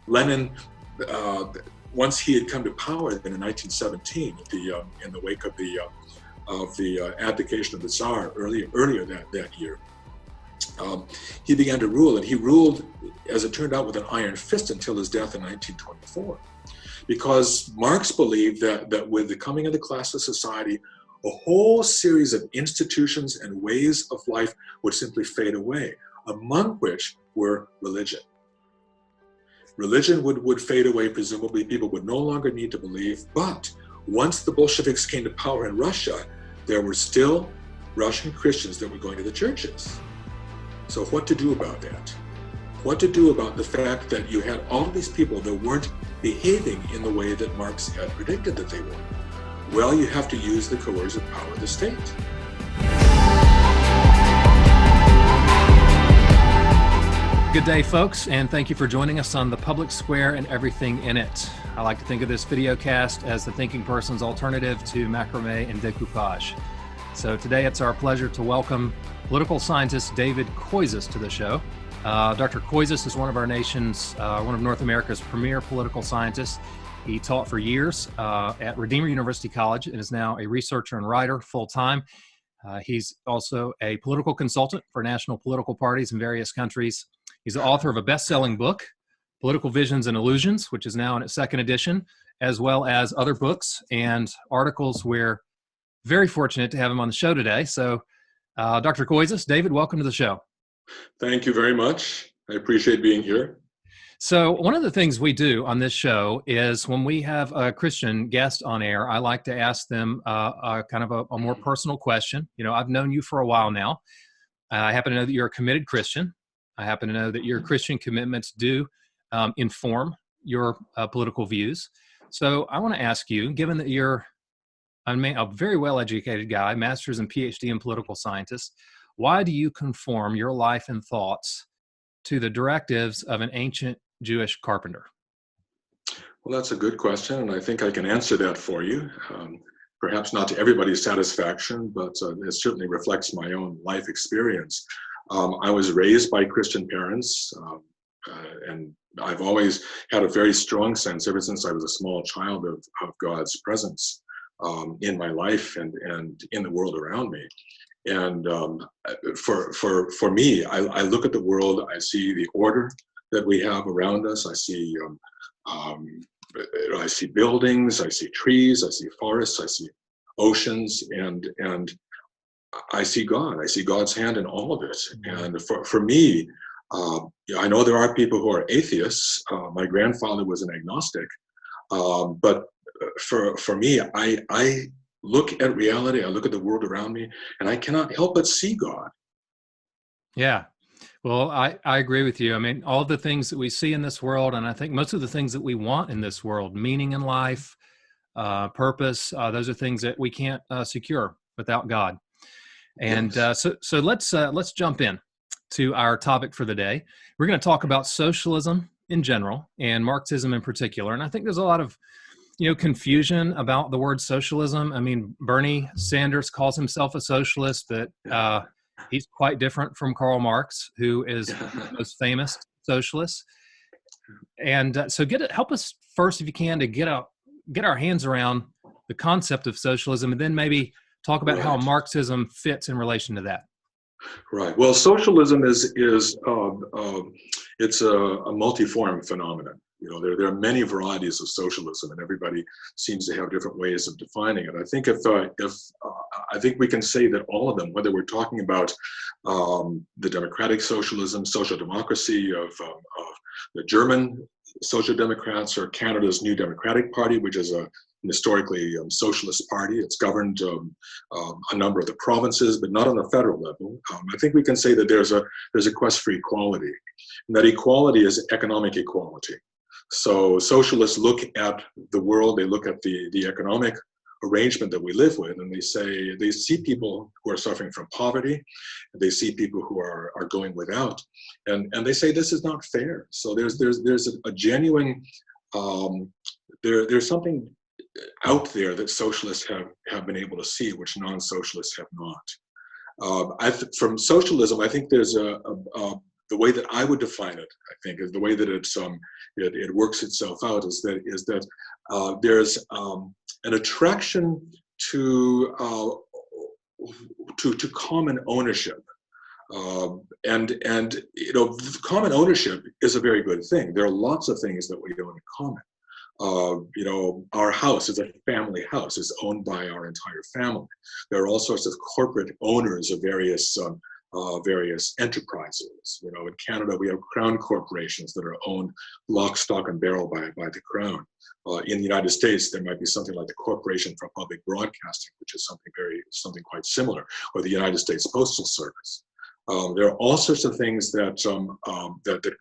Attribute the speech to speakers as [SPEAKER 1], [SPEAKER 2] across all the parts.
[SPEAKER 1] Lenin, once he had come to power then in 1917, in the wake of the abdication of the Tsar earlier that year, he began to rule, and he ruled, as it turned out, with an iron fist until his death in 1924. Because Marx believed that with the coming of the classless society, a whole series of institutions and ways of life would simply fade away, among which were religion. Religion would fade away, presumably people would no longer need to believe, but once the Bolsheviks came to power in Russia, there were still Russian Christians that were going to the churches. So what to do about that? What to do about the fact that you had all of these people that weren't behaving in the way that Marx had predicted that they would? Well, you have to use the coercive power of the state.
[SPEAKER 2] Good day, folks, and thank you for joining us on The Public Square and Everything in It. I like to think of this video cast as the thinking person's alternative to macrame and decoupage. So today it's our pleasure to welcome political scientist David Koyzis to the show. Dr. Koyzis is one of North America's premier political scientists. He taught for years at Redeemer University College and is now a researcher and writer full-time. He's also a political consultant for national political parties in various countries. He's the author of a best-selling book, Political Visions and Illusions, which is now in its second edition, as well as other books and articles. We're very fortunate to have him on the show today. So, Dr. Koyzis, David, welcome to the show.
[SPEAKER 1] Thank you very much. I appreciate being here.
[SPEAKER 2] So one of the things we do on this show is when we have a Christian guest on air, I like to ask them kind of a more personal question. You know, I've known you for a while now. I happen to know that you're a committed Christian. I happen to know that your Christian commitments do inform your political views. So I want to ask you, given that you're a very well-educated guy, master's and PhD in political scientist, why do you conform your life and thoughts to the directives of an ancient Jewish carpenter?
[SPEAKER 1] Well, that's a good question, and I think I can answer that for you. Perhaps not to everybody's satisfaction, but it certainly reflects my own life experience. I was raised by Christian parents, and I've always had a very strong sense, ever since I was a small child, of God's presence in my life and in the world around me. And for me, I look at the world, I see the order that we have around us. I see buildings, I see trees, I see forests, I see oceans, and I see God. I see God's hand in all of it. And for me, I know there are people who are atheists. My grandfather was an agnostic, but for me, I look at reality, I look at the world around me, and I cannot help but see God.
[SPEAKER 2] Yeah. Well, I agree with you. I mean, all the things that we see in this world, and I think most of the things that we want in this world, meaning in life, purpose, those are things that we can't secure without God. And
[SPEAKER 1] Yes.
[SPEAKER 2] So let's jump in to our topic for the day. We're going to talk about socialism in general and Marxism in particular. And I think there's a lot of confusion about the word socialism. I mean, Bernie Sanders calls himself a socialist, but he's quite different from Karl Marx, who is the most famous socialist. And so help us first, if you can, to get our hands around the concept of socialism, and then maybe talk about how Marxism fits in relation to that.
[SPEAKER 1] Right. Well, socialism is it's a multi-form phenomenon. You know, there are many varieties of socialism, and everybody seems to have different ways of defining it. I think I think we can say that all of them, whether we're talking about the democratic socialism, social democracy of the German Social Democrats, or Canada's New Democratic Party, which is an historically socialist party. It's governed a number of the provinces, but not on a federal level. I think we can say that there's a quest for equality, and that equality is economic equality. So socialists look at the world, they look at the economic arrangement that we live with, and they see people who are suffering from poverty, they see people who are going without, and they say this is not fair. So there's a genuine there's something out there that socialists have been able to see, which non-socialists have not. From socialism, I think there's a the way that I would define it, I think, is the way that it works itself out is that there's an attraction to common ownership. And common ownership is a very good thing. There are lots of things that we own in common. Our house is a family house. It's owned by our entire family. There are all sorts of corporate owners of various enterprises. In Canada, we have crown corporations that are owned lock, stock, and barrel by the crown. In the United States, there might be something like the Corporation for Public Broadcasting, which is something quite similar, or the United States Postal Service. There are all sorts of things that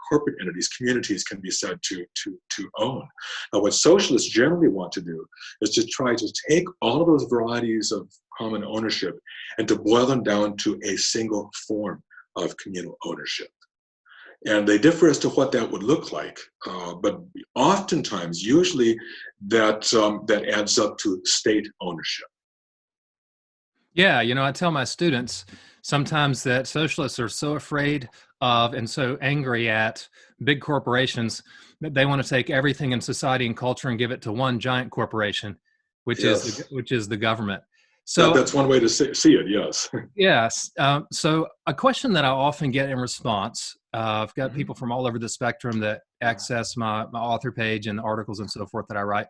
[SPEAKER 1] corporate entities, communities, can be said to own. Now, what socialists generally want to do is to try to take all of those varieties of common ownership and to boil them down to a single form of communal ownership. And they differ as to what that would look like, but oftentimes, usually, that adds up to state ownership.
[SPEAKER 2] Yeah, I tell my students sometimes that socialists are so afraid of and so angry at big corporations that they want to take everything in society and culture and give it to one giant corporation, which is the government. So
[SPEAKER 1] that's one way to see it. Yes.
[SPEAKER 2] Yes. So a question that I often get in response, I've got people from all over the spectrum that access my author page and the articles and so forth that I write,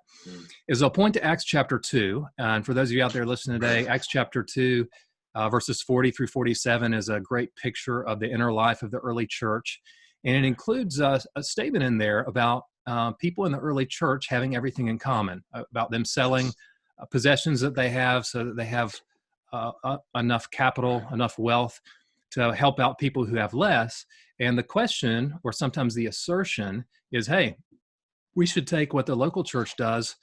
[SPEAKER 2] is I'll point to Acts chapter 2. And for those of you out there listening today, Acts chapter 2, verses 40 through 47 is a great picture of the inner life of the early church. And it includes a statement in there about people in the early church having everything in common, about them selling possessions that they have so that they have enough capital, enough wealth to help out people who have less. And the question, or sometimes the assertion, is, hey, we should take what the local church does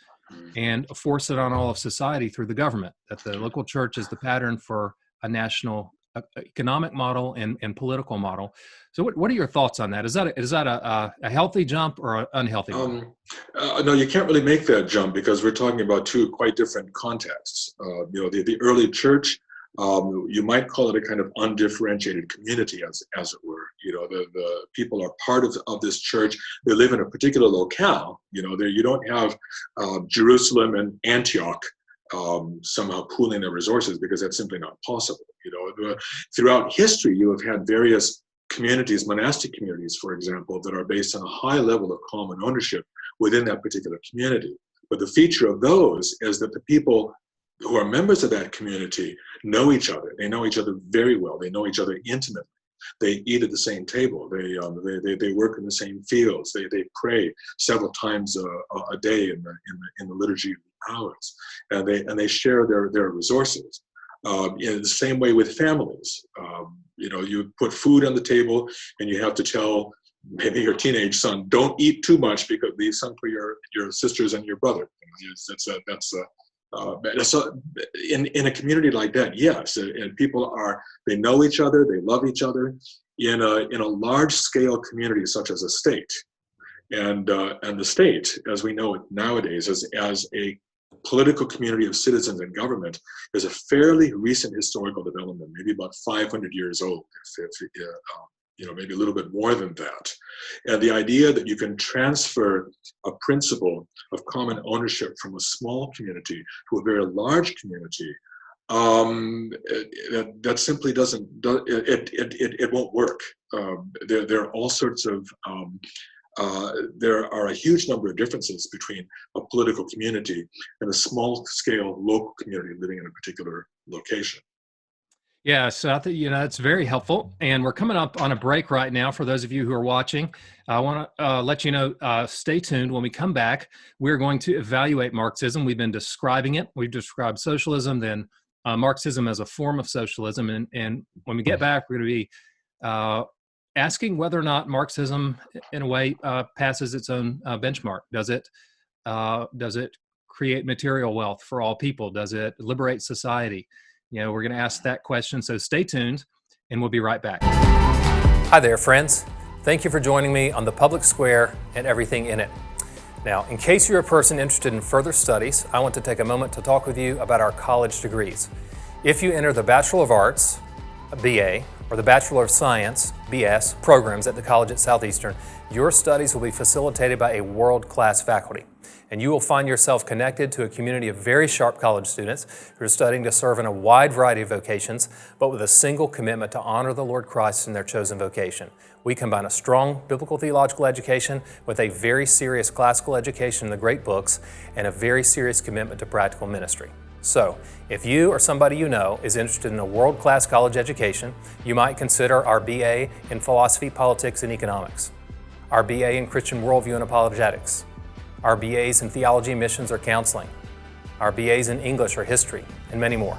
[SPEAKER 2] and force it on all of society through the government, that the local church is the pattern for a national economic model and political model. So what are your thoughts on that? Is that a healthy jump or an unhealthy jump?
[SPEAKER 1] No, you can't really make that jump because we're talking about two quite different contexts. The early church, you might call it a kind of undifferentiated community, as it were. The people are part of this church. They live in a particular locale. You don't have Jerusalem and Antioch somehow pooling their resources, because that's simply not possible. Throughout history, you have had various communities, monastic communities, for example, that are based on a high level of common ownership within that particular community. But the feature of those is that the people who are members of that community know each other. They know each other very well. They know each other intimately. They eat at the same table. They work in the same fields. They pray several times a day in the liturgy hours, and they share their resources. In the same way with families, you put food on the table, and you have to tell maybe your teenage son, don't eat too much because leave some for your sisters and your brother. In a community like that, yes, and people they know each other, they love each other. In a large scale community such as a state, and the state, as we know it nowadays, as a political community of citizens and government, is a fairly recent historical development, maybe about 500 years old, maybe a little bit more than that. And the idea that you can transfer a principle of common ownership from a small community to a very large community, that simply doesn't. It won't work. There are all sorts of. There are a huge number of differences between a political community and a small-scale local community living in a particular location.
[SPEAKER 2] Yeah, so I think it's very helpful, and we're coming up on a break right now. For those of you who are watching, I want to let you know, stay tuned. When we come back, we're going to evaluate Marxism. We've been describing it. We've described socialism, then Marxism as a form of socialism, and when we get back, we're going to be asking whether or not Marxism, in a way, passes its own benchmark. Does it create material wealth for all people? Does it liberate society? We're going to ask that question. So stay tuned, and we'll be right back. Hi there, friends. Thank you for joining me on the Public Square and everything in it. Now, in case you're a person interested in further studies, I want to take a moment to talk with you about our college degrees. If you enter the Bachelor of Arts, a BA, or the Bachelor of Science, BS, programs at the college at Southeastern, your studies will be facilitated by a world-class faculty. And you will find yourself connected to a community of very sharp college students who are studying to serve in a wide variety of vocations, but with a single commitment to honor the Lord Christ in their chosen vocation. We combine a strong biblical theological education with a very serious classical education in the great books and a very serious commitment to practical ministry. So, if you or somebody you know is interested in a world-class college education, you might consider our BA in Philosophy, Politics, and Economics, our BA in Christian Worldview and Apologetics, our BAs in Theology, Missions, or Counseling, our BAs in English or History, and many more.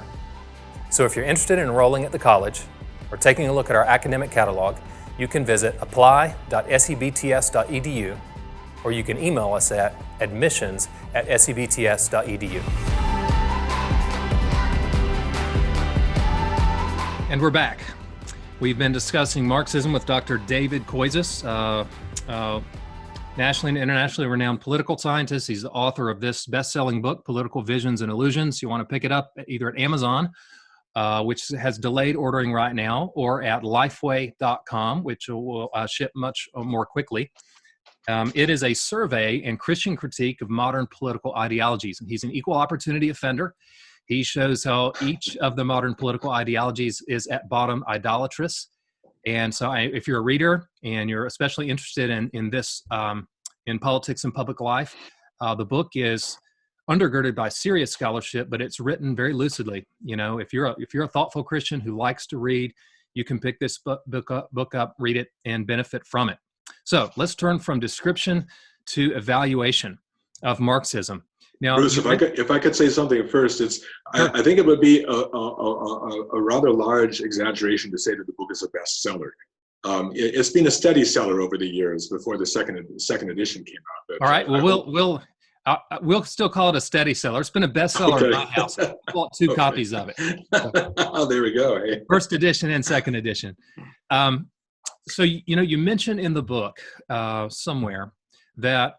[SPEAKER 2] So if you're interested in enrolling at the college or taking a look at our academic catalog, you can visit apply.sebts.edu, or you can email us at admissions@sebts.edu. And we're back. We've been discussing Marxism with Dr. David Koyzis, nationally and internationally renowned political scientist. He's the author of this best-selling book, Political Visions and Illusions. You want to pick it up either at Amazon, which has delayed ordering right now, or at lifeway.com, which will ship much more quickly. It is a survey and Christian critique of modern political ideologies. And he's an equal opportunity offender. He shows how each of the modern political ideologies is at bottom idolatrous. And so if you're a reader and you're especially interested in this, in politics and public life, the book is undergirded by serious scholarship, but it's written very lucidly. You know, if you're a thoughtful Christian who likes to read, you can pick this book up, read it, and benefit from it. So let's turn from description to evaluation of Marxism. Now,
[SPEAKER 1] Bruce, if I could say something first,
[SPEAKER 2] Sure.
[SPEAKER 1] I think it would be a rather large exaggeration to say that the book is a bestseller. It's been a steady seller over the years before the second edition came out. But,
[SPEAKER 2] all right. Well, we'll still call it a steady seller. It's been a bestseller in my house. I bought two copies of it. So,
[SPEAKER 1] oh, there we go. Hey.
[SPEAKER 2] First edition and second edition. So you mentioned in the book somewhere that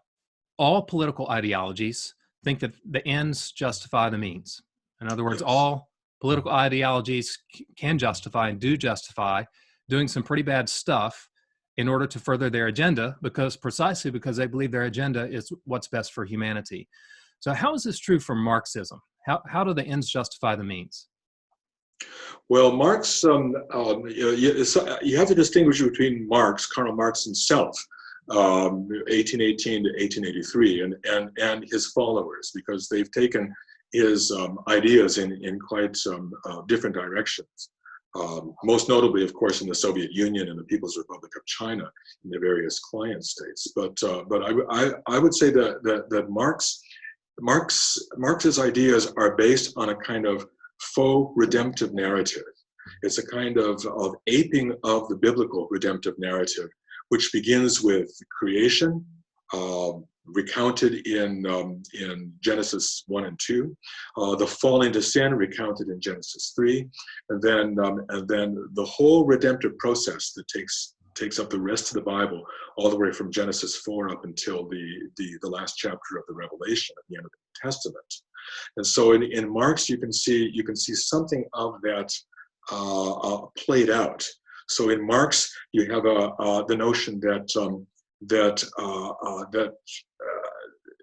[SPEAKER 2] all political ideologies think that the ends justify the means. In other words,
[SPEAKER 1] Yes.
[SPEAKER 2] all political ideologies can justify and do justify doing some pretty bad stuff in order to further their agenda, precisely because they believe their agenda is what's best for humanity. So how is this true for Marxism? How do the ends justify the means?
[SPEAKER 1] Well, Marx, you have to distinguish between Karl Marx himself, 1818 to 1883, and his followers, because they've taken his ideas in quite different directions. Most notably, of course, in the Soviet Union and the People's Republic of China, in the various client states. But I would say that Marx's ideas are based on a kind of faux redemptive narrative. It's a kind of aping of the biblical redemptive narrative, which begins with creation, recounted in Genesis 1 and 2, the fall into sin recounted in Genesis 3, and then the whole redemptive process that takes up the rest of the Bible, all the way from Genesis 4 up until the last chapter of the Revelation at the end of the New Testament. And so in Marx, you can see something of that played out. So in Marx, you have the notion that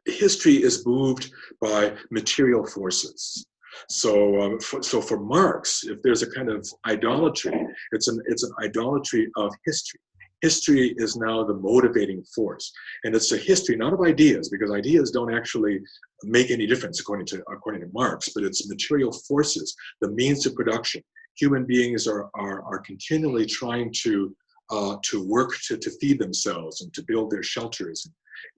[SPEAKER 1] history is moved by material forces. So for Marx, if there's a kind of idolatry, it's an idolatry of history. History is now the motivating force, and it's a history not of ideas, because ideas don't actually make any difference according to Marx, but it's material forces, the means of production. Human beings are continually trying to work to feed themselves and to build their shelters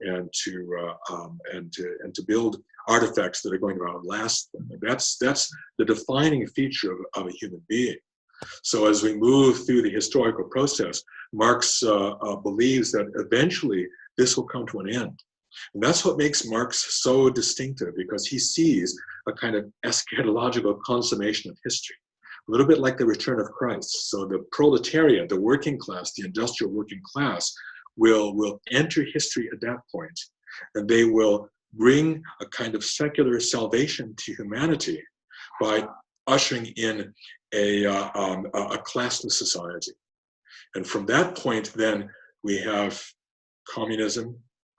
[SPEAKER 1] and to build artifacts that are going to outlast them. And that's the defining feature of a human being. So as we move through the historical process, Marx believes that eventually this will come to an end. And that's what makes Marx so distinctive, because he sees a kind of eschatological consummation of history, a little bit like the return of Christ. So the proletariat, the working class, the industrial working class will enter history at that point, and they will bring a kind of secular salvation to humanity by ushering in a classless society. And from that point, then we have communism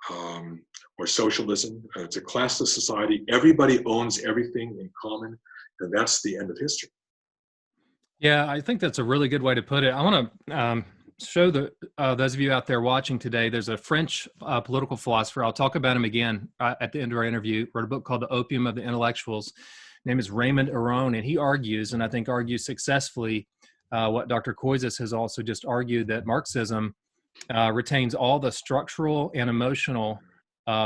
[SPEAKER 1] or socialism. It's a classless society. Everybody owns everything in common, and that's the end of history.
[SPEAKER 2] Yeah, I think that's a really good way to put it. I want to show those of you out there watching today, there's a French political philosopher. I'll talk about him again at the end of our interview. Wrote a book called The Opium of the Intellectuals. His name is Raymond Aron, and he argues, and I think argues successfully, what Dr. Koyzis has also just argued, that Marxism retains all the structural and emotional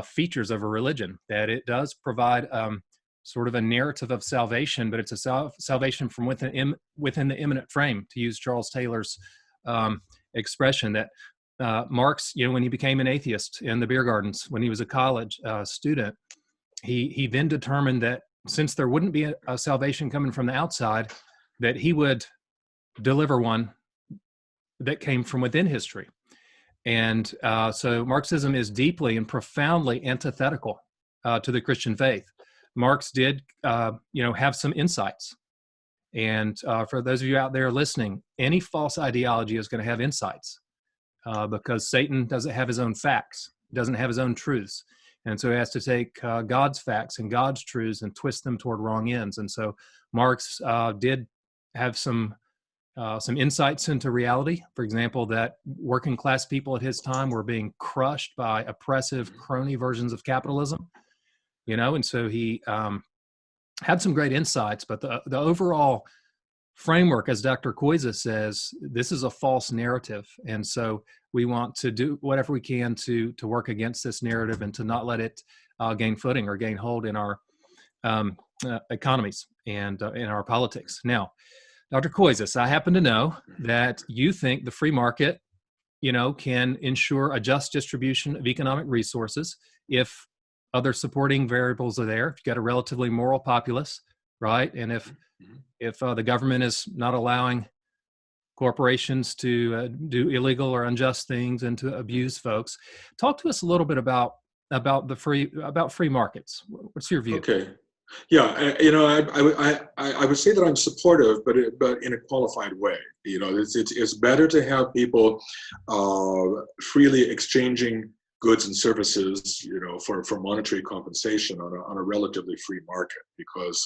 [SPEAKER 2] features of a religion, that it does provide sort of a narrative of salvation, but it's a salvation from within the immanent frame, to use Charles Taylor's expression, that Marx, when he became an atheist in the beer gardens, when he was a college student, he then determined that since there wouldn't be a salvation coming from the outside, that he would deliver one that came from within history. And so Marxism is deeply and profoundly antithetical to the Christian faith. Marx did, have some insights. And for those of you out there listening, any false ideology is going to have insights because Satan doesn't have his own facts, doesn't have his own truths. And so he has to take God's facts and God's truths and twist them toward wrong ends. And so Marx did have some insights into reality. For example, that working class people at his time were being crushed by oppressive crony versions of capitalism, and so he had some great insights, but the overall framework, as Dr. Koyzis says, this is a false narrative. And so we want to do whatever we can to work against this narrative and to not let it gain footing or gain hold in our economies and in our politics. Now, Dr. Koyzis, I happen to know that you think the free market, can ensure a just distribution of economic resources if other supporting variables are there. If you've got a relatively moral populace, right? And if the government is not allowing corporations to do illegal or unjust things and to abuse folks, talk to us a little bit about free markets. What's your view?
[SPEAKER 1] Okay. Yeah, I would say that I'm supportive, but in a qualified way. It's better to have people freely exchanging goods and services, for monetary compensation on a relatively free market, because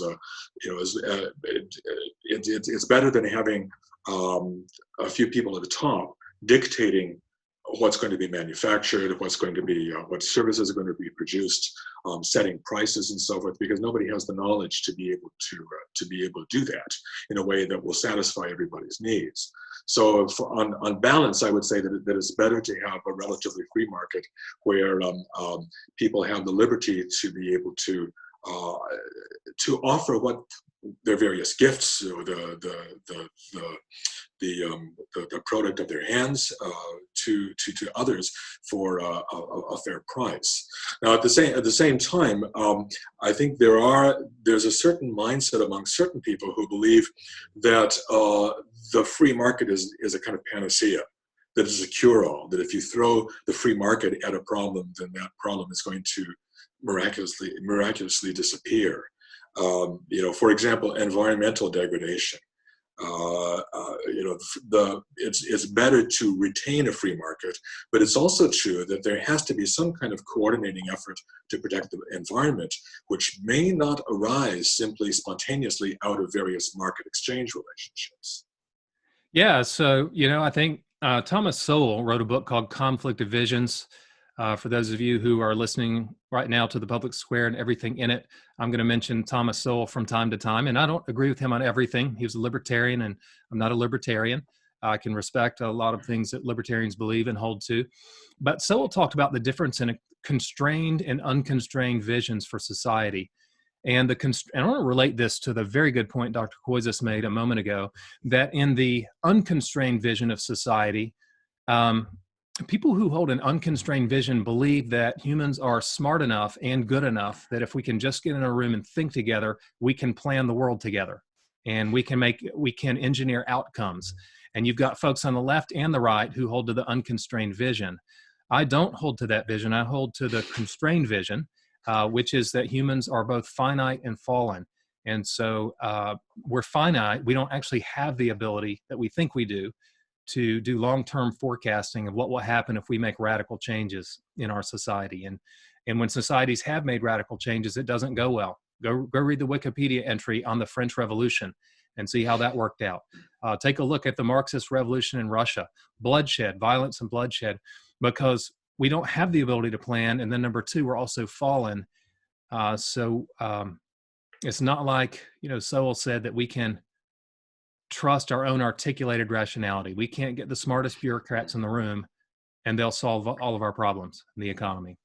[SPEAKER 1] it's better than having a few people at the top dictating what's going to be manufactured, what's going to be, what services are going to be produced, setting prices and so forth, because nobody has the knowledge to be able to do that in a way that will satisfy everybody's needs. So on balance, I would say that it's better to have a relatively free market where people have the liberty to be able to offer what their various gifts or the product of their hands to others for a fair price. Now, at the same time, I think there's a certain mindset among certain people who believe that the free market is a kind of panacea, that is a cure-all, that if you throw the free market at a problem, then that problem is going to miraculously disappear. For example, environmental degradation. It's better to retain a free market, but it's also true that there has to be some kind of coordinating effort to protect the environment, which may not arise simply spontaneously out of various market exchange relationships.
[SPEAKER 2] Yeah, so, I think Thomas Sowell wrote a book called Conflict of Visions. For those of you who are listening right now to the Public Square and everything in it, I'm going to mention Thomas Sowell from time to time, and I don't agree with him on everything. He was a libertarian, and I'm not a libertarian. I can respect a lot of things that libertarians believe and hold to. But Sowell talked about the difference in constrained and unconstrained visions for society. And I want to relate this to the very good point Dr. Koyzis made a moment ago, that in the unconstrained vision of society, people who hold an unconstrained vision believe that humans are smart enough and good enough that if we can just get in a room and think together, we can plan the world together, and we can engineer outcomes. And you've got folks on the left and the right who hold to the unconstrained vision. I don't hold to that vision. I hold to the constrained vision, which is that humans are both finite and fallen. And so we're finite. We don't actually have the ability that we think we do to do long-term forecasting of what will happen if we make radical changes in our society. And when societies have made radical changes, it doesn't go well. Go read the Wikipedia entry on the French Revolution and see how that worked out. Take a look at the Marxist revolution in Russia. Bloodshed, violence and bloodshed, because we don't have the ability to plan. And then number two, we're also fallen. So it's not like, Sowell said, that we can trust our own articulated rationality. We can't get the smartest bureaucrats in the room and they'll solve all of our problems in the economy.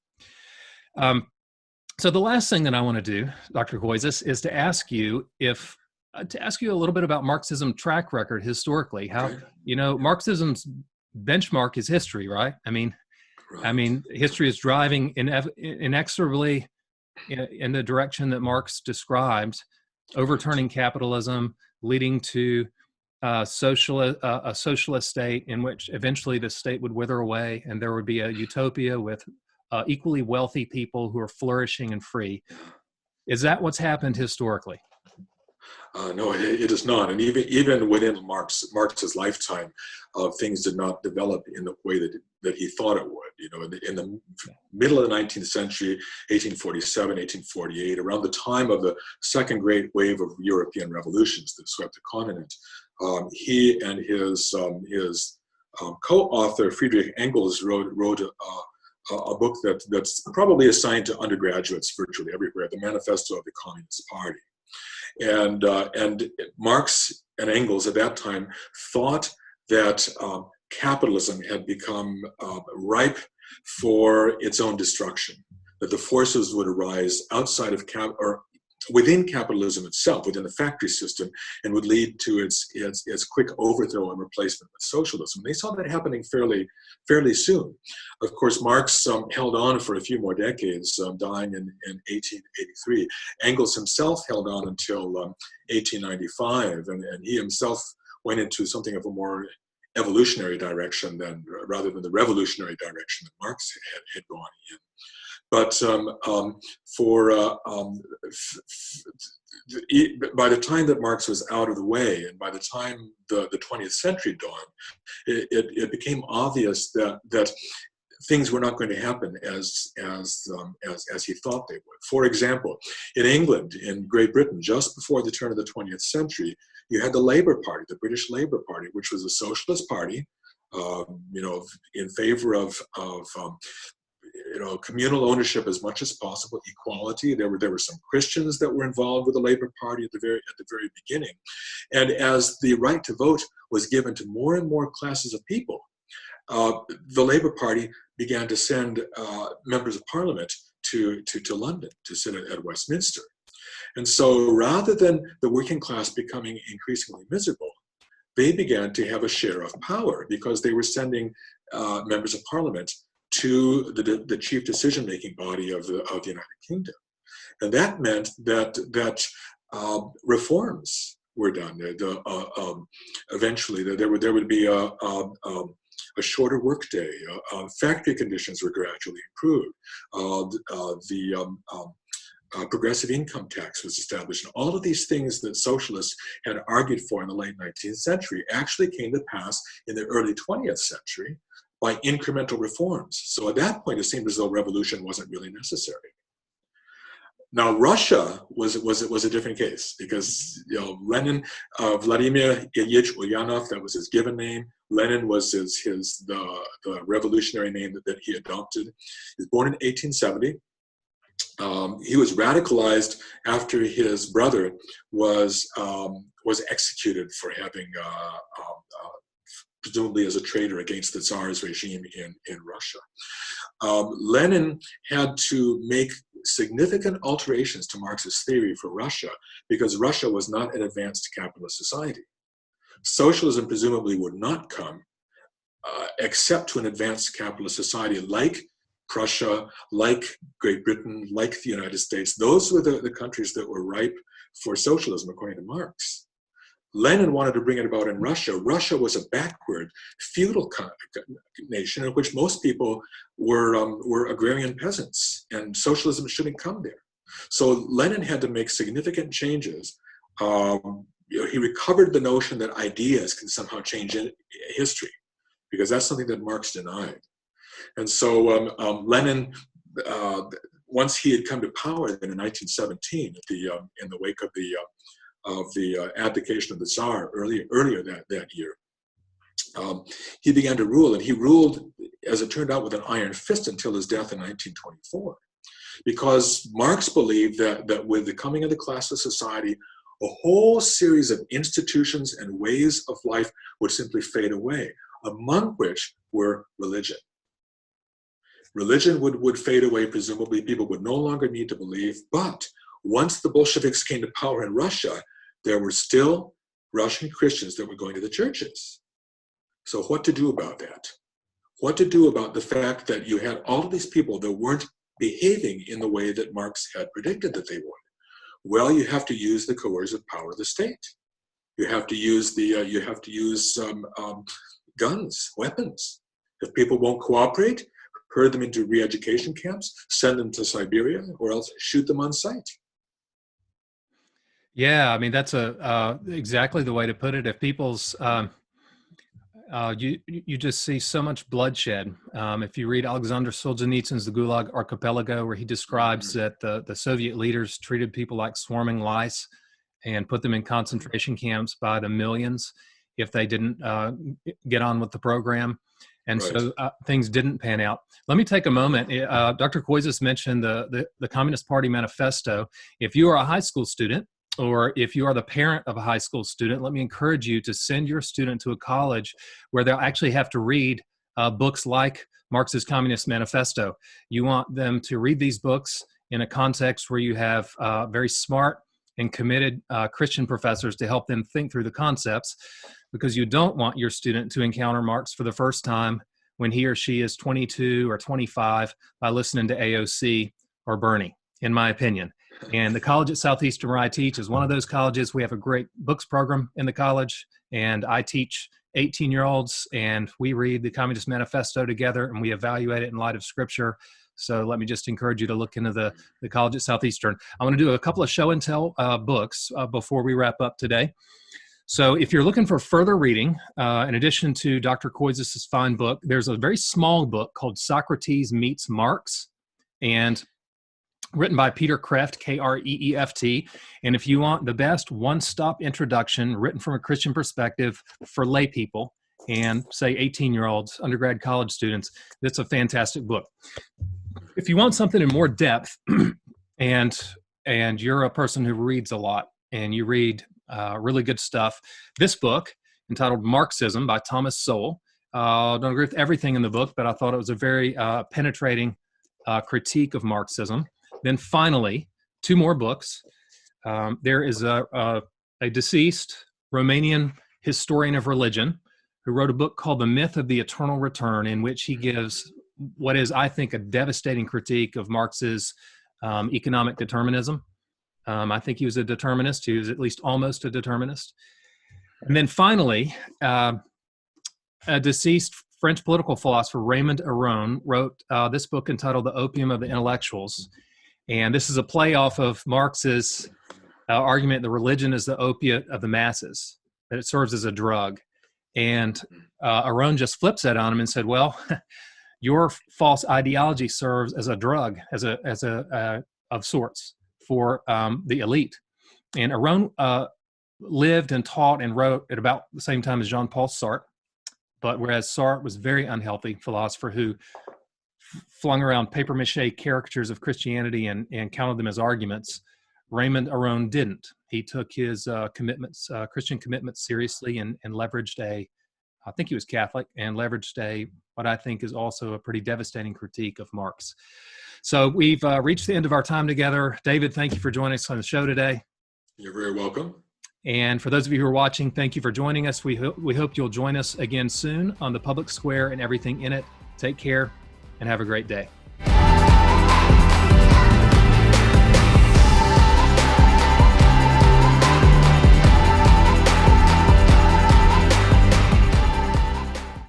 [SPEAKER 2] So the last thing that I want to do, Dr. Koyzis, is to ask you a little bit about Marxism track record historically. How, Marxism's benchmark is history, right? I mean, history is driving inexorably in the direction that Marx describes, overturning capitalism, leading to a socialist state in which eventually the state would wither away and there would be a utopia with equally wealthy people who are flourishing and free. Is that what's happened historically?
[SPEAKER 1] No, it is not. And even within Marx's lifetime, things did not develop in the way that he thought it would. In the middle of the 19th century, 1847, 1848, around the time of the second great wave of European revolutions that swept the continent, he and his co-author Friedrich Engels wrote a book that's probably assigned to undergraduates virtually everywhere, the Manifesto of the Communist Party. And Marx and Engels at that time thought that capitalism had become ripe for its own destruction, that the forces would arise outside of or within capitalism itself, within the factory system, and would lead to its quick overthrow and replacement with socialism. They saw that happening fairly soon. Of course, Marx held on for a few more decades, dying in 1883. Engels himself held on until 1895, and he himself went into something of a more evolutionary direction rather than the revolutionary direction that Marx had gone in. But by the time that Marx was out of the way, and by the time the 20th century dawned, it became obvious that things were not going to happen as he thought they would. For example, in England, in Great Britain, just before the turn of the 20th century, you had the Labour Party, the British Labour Party, which was a socialist party, in favor of communal ownership as much as possible, equality. There were some Christians that were involved with the Labour Party at the very beginning, and as the right to vote was given to more and more classes of people, the Labour Party began to send members of Parliament to London to sit at Westminster, and so rather than the working class becoming increasingly miserable, they began to have a share of power because they were sending members of Parliament to the chief decision-making body of the United Kingdom, and that meant that reforms were done. Eventually, there would be a shorter workday. Factory conditions were gradually improved. The progressive income tax was established, and all of these things that socialists had argued for in the late 19th century actually came to pass in the early 20th century by incremental reforms. So at that point, it seemed as though revolution wasn't really necessary. Now, Russia was a different case because Lenin, Vladimir Ilyich Ulyanov, that was his given name. Lenin was the revolutionary name that he adopted. He was born in 1870. He was radicalized after his brother was executed for having presumably as a traitor against the Tsar's regime in Russia. Lenin had to make significant alterations to Marxist theory for Russia because Russia was not an advanced capitalist society. Socialism presumably would not come except to an advanced capitalist society like Prussia, like Great Britain, like the United States. Those were the countries that were ripe for socialism, according to Marx. Lenin wanted to bring it about in Russia. Russia was a backward, feudal nation in which most people were agrarian peasants, and socialism shouldn't come there. So Lenin had to make significant changes. He recovered the notion that ideas can somehow change history, because that's something that Marx denied. And so Lenin, once he had come to power then in 1917, in the wake of the abdication of the Tsar earlier that year, he began to rule, and he ruled, as it turned out, with an iron fist until his death in 1924. Because Marx believed that with the coming of the classless society, a whole series of institutions and ways of life would simply fade away, among which were religion. Religion would fade away, presumably people would no longer need to believe, but once the Bolsheviks came to power in Russia, there were still Russian Christians that were going to the churches. So what to do about that? What to do about the fact that you had all of these people that weren't behaving in the way that Marx had predicted that they would? Well, you have to use the coercive power of the state. You have to use guns, weapons. If people won't cooperate, herd them into re-education camps, send them to Siberia, or else shoot them on sight.
[SPEAKER 2] Yeah, I mean, that's exactly the way to put it. If people's you just see so much bloodshed. If you read Alexander Solzhenitsyn's The Gulag Archipelago, where he describes that the Soviet leaders treated people like swarming lice and put them in concentration camps by the millions if they didn't get on with the program. And
[SPEAKER 1] Right.
[SPEAKER 2] So things didn't pan out. Let me take a moment. Dr. Koyzis mentioned the Communist Party Manifesto. If you are a high school student, or if you are the parent of a high school student, let me encourage you to send your student to a college where they'll actually have to read books like Marx's Communist Manifesto. You want them to read these books in a context where you have very smart and committed Christian professors to help them think through the concepts, because you don't want your student to encounter Marx for the first time when he or she is 22 or 25 by listening to AOC or Bernie, in my opinion. And the college at Southeastern where I teach is one of those colleges. We have a great books program in the college, and I teach 18-year-olds, and we read the Communist Manifesto together, and we evaluate it in light of Scripture. So let me just encourage you to look into the college at Southeastern. I want to do a couple of show and tell books before we wrap up today. So if you're looking for further reading, in addition to Dr. Koyzis' fine book, there's a very small book called Socrates Meets Marx, and written by Peter Kreeft, K-R-E-E-F-T. And if you want the best one-stop introduction written from a Christian perspective for lay people and, say, 18-year-olds, undergrad college students, that's a fantastic book. If you want something in more depth, and you're a person who reads a lot and you read really good stuff, this book, entitled Marxism by Thomas Sowell, don't agree with everything in the book, but I thought it was a very penetrating critique of Marxism. Then finally, two more books. There is a deceased Romanian historian of religion who wrote a book called The Myth of the Eternal Return, in which he gives what is, I think, a devastating critique of Marx's economic determinism. I think he was a determinist. He was at least almost a determinist. And then finally, a deceased French political philosopher, Raymond Aron, wrote this book entitled The Opium of the Intellectuals. And this is a play off of Marx's argument that religion is the opiate of the masses, that it serves as a drug. And Aron just flips that on him and said, well, your false ideology serves as a drug, as a of sorts for the elite. And Aron lived and taught and wrote at about the same time as Jean-Paul Sartre. But whereas Sartre was a very unhealthy philosopher who flung around papier-mâché caricatures of Christianity and counted them as arguments, Raymond Aron didn't. He took his Christian commitments seriously and leveraged I think he was Catholic, and leveraged what I think is also a pretty devastating critique of Marx. So we've reached the end of our time together. David, thank you for joining us on the show today.
[SPEAKER 1] You're very welcome.
[SPEAKER 2] And for those of you who are watching, thank you for joining us. We hope you'll join us again soon on the Public Square and everything in it. Take care and have a great day.